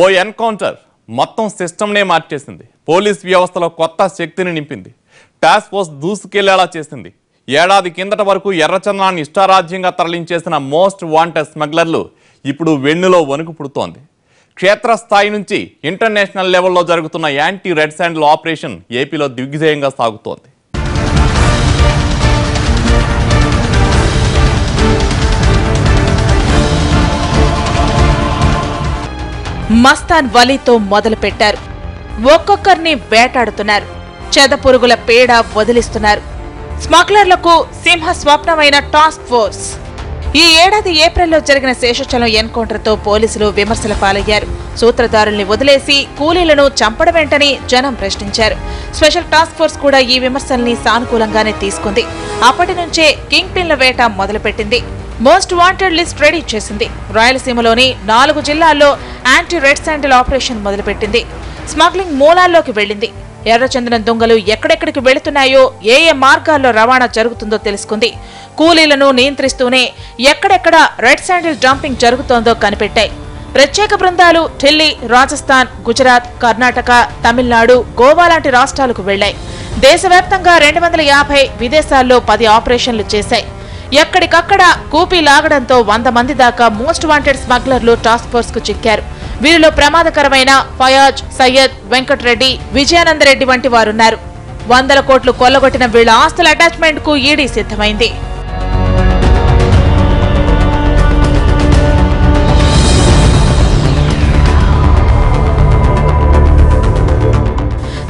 ఓ encounter మొత్తం సిస్టమ్నే మార్చేసింది. Police వ్యవస్థలో కొత్త శక్తిని నింపింది. టాస్క్ ఫోర్స్ దూసుకెళ్లేలా చేసింది. ఏడాది కిందట వరకు ఎర్రచందనాన్ని ఇష్టారాజ్యంగా తరలించేసిన మోస్ట్ వాంటెడ్ స్మగ్లర్లు ఇప్పుడు వెన్నులో వణుకు పుడుతోంది. క్షేత్రస్థాయి నుంచి ఇంటర్నేషనల్ లెవెల్లో జరుగుతున్న యాంటీ రెడ్ శాండిల్ ఆపరేషన్ ఏపీలో దిగ్విజయంగా సాగుతోంది. మస్తాన్ వలీతో మొదలు పెట్టారు. ఒక్కొక్కరిని వేటాడుతున్నారు. చెదపురుగుల పేడ వదిలిస్తున్నారు. స్మగ్లర్లకు సింహ స్వప్నమైన టాస్క్ ఫోర్స్. ఈ ఏడాది ఏప్రిల్లో జరిగిన శేషాచలం ఎన్కౌంటర్తో పోలీసులు విమర్శల పాలయ్యారు. సూత్రధారుల్ని వదిలేసి కూలీలను చంపడమేంటని జనం ప్రశ్నించారు. స్పెషల్ టాస్క్ ఫోర్స్ కూడా ఈ విమర్శల్ని సానుకూలంగానే తీసుకుంది. అప్పటి నుంచే కింగ్ పిన్ల వేట మొదలుపెట్టింది. మోస్ట్ వాంటెడ్ లిస్ట్ రెడీ చేసింది. రాయలసీమలోని 4 జిల్లాల్లో యాంటీ రెడ్ శాండిల్ ఆపరేషన్ మొదలుపెట్టింది. స్మగ్లింగ్ మూలాల్లోకి వెళ్లింది. ఎర్రచందనం దొంగలు ఎక్కడెక్కడికి వెళుతున్నాయో, ఏ మార్గాల్లో రవాణా జరుగుతుందో తెలుసుకుంది. కూలీలను నియంత్రిస్తూనే ఎక్కడెక్కడ రెడ్ శాండిల్ డంపింగ్ జరుగుతోందో కనిపెట్టాయి. ప్రత్యేక బృందాలు ఢిల్లీ, రాజస్థాన్, గుజరాత్, కర్ణాటక, తమిళనాడు, గోవా లాంటి రాష్ట్రాలకు వెళ్లాయి. దేశవ్యాప్తంగా 250, విదేశాల్లో 10 ఆపరేషన్లు చేశాయి. ఎక్కడికక్కడ కూపీ లాగడంతో 100 మంది దాకా మోస్ట్ వాంటెడ్ స్మగ్లర్లు టాస్క్ ఫోర్స్ కు చిక్కారు. వీరిలో ప్రమాదకరమైన ఫయాజ్, సయ్యద్, వెంకట్రెడ్డి, విజయానందరెడ్డి వంటి వారున్నారు. 100 కోట్లు కొల్లగొట్టిన వీళ్ల ఆస్తుల అటాచ్మెంట్ కు ఈడీ సిద్ధమైంది.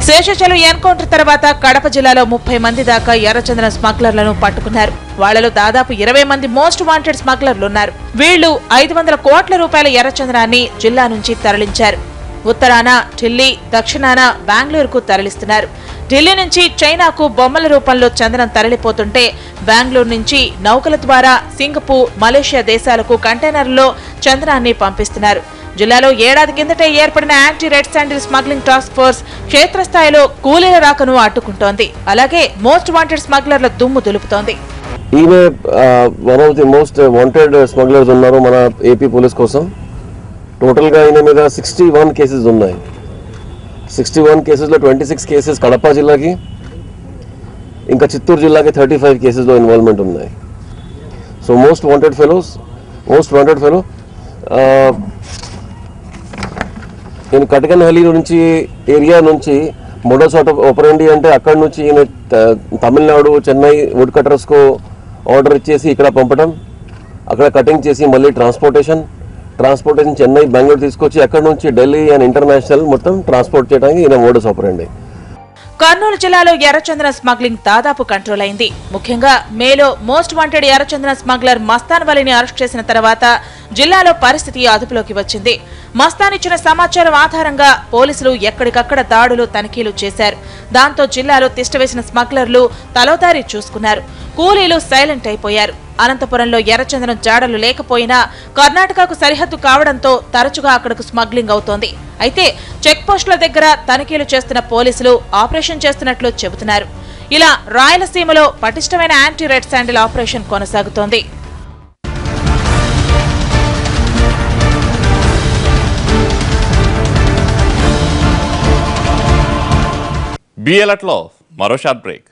శేషాచలం ఎన్కౌంటర్ తర్వాత కడప జిల్లాలో 30 మంది దాకా ఎర్రచందనం స్మగ్లర్లను పట్టుకున్నారు. వాళ్లలో దాదాపు 20 మంది మోస్ట్ వాంటెడ్ స్మగ్లర్లున్నారు. వీళ్లు 500 కోట్ల రూపాయల ఎర్రచందనాన్ని జిల్లా నుంచి తరలించారు. ఉత్తరాన ఢిల్లీ, దక్షిణాన బెంగళూరుకు తరలిస్తున్నారు. ఢిల్లీ నుంచి చైనాకు బొమ్మల రూపంలో చందనం తరలిపోతుంటే, బెంగళూరు నుంచి నౌకల ద్వారా సింగపూర్, మలేషియా దేశాలకు కంటైనర్లలో చందనాన్ని పంపిస్తున్నారు. జిల్లాలో ఏడాది కిందటే ఏర్పడిన anti red sandal smuggling task force క్షేత్రస్థాయిలో కూలీల రాకను అడ్డుకుంటోంది. అలాగే మోస్ట్ వాంటెడ్ స్మగ్లర్ల దుమ్ము దులుపుతోంది. ఈయన one of the most wanted smugglers ఉన్నారు మన ఏపీ పోలీస్ కోసం. టోటల్ గా ఈయన మీద 61 కేసెస్ ఉన్నాయి. 61 కేసెస్లో 26 కేసెస్ కడప జిల్లాకి, ఇంకా చిత్తూరు జిల్లాకి 35 కేసెస్లో ఇన్వాల్వ్మెంట్ ఉన్నాయి. సో మోస్ట్ వాంటెడ్ ఫెలో నేను కటకనహల్లి నుంచి ఏరియా నుంచి మోడస్ ఆపరెండి అంటే అక్కడ నుంచి ఈయన తమిళనాడు, చెన్నై వుడ్ కటర్స్కు ఆర్డర్ ఇచ్చేసి ఇక్కడ పంపడం, అక్కడ కటింగ్ చేసి మళ్ళీ ట్రాన్స్పోర్టేషన్ చెన్నై, బెంగళూరు తీసుకొచ్చి అక్కడ నుంచి ఢిల్లీ అండ్ ఇంటర్నేషనల్ మొత్తం ట్రాన్స్పోర్ట్ చేయడానికి ఈయన మోడస్ ఆపరెండి. కర్నూలు జిల్లాలో ఎర్రచందన స్మగ్లింగ్ దాదాపు కంట్రోల్ అయింది. ముఖ్యంగా మేలో మోస్ట్ వాంటెడ్ ఎర్రచందన స్మగ్లర్ మస్తాన్ వలిని అరెస్ట్ చేసిన తర్వాత జిల్లాలో పరిస్థితి అదుపులోకి వచ్చింది. మస్తాన్ ఇచ్చిన సమాచారం ఆధారంగా పోలీసులు ఎక్కడికక్కడ దాడులు, తనిఖీలు చేశారు. దాంతో జిల్లాలో తిష్టవేసిన స్మగ్లర్లు తలోదారి చూసుకున్నారు. కూలీలు సైలెంట్ అయిపోయారు. అనంతపురంలో ఎర్రచందనం జాడలు లేకపోయినా కర్ణాటకకు సరిహద్దు కావడంతో తరచుగా అక్కడకు స్మగ్లింగ్ అవుతోంది. అయితే చెక్ పోస్టుల దగ్గర తనిఖీలు చేస్తున్న పోలీసులు ఆపరేషన్ చేస్తున్నట్లు చెబుతున్నారు. ఇలా రాయలసీమలో పటిష్టమైన యాంటీ రెడ్ శాండిల్ ఆపరేషన్ కొనసాగుతోంది. బిఎల్ఎట్లో మరో షార్ట్ బ్రేక్.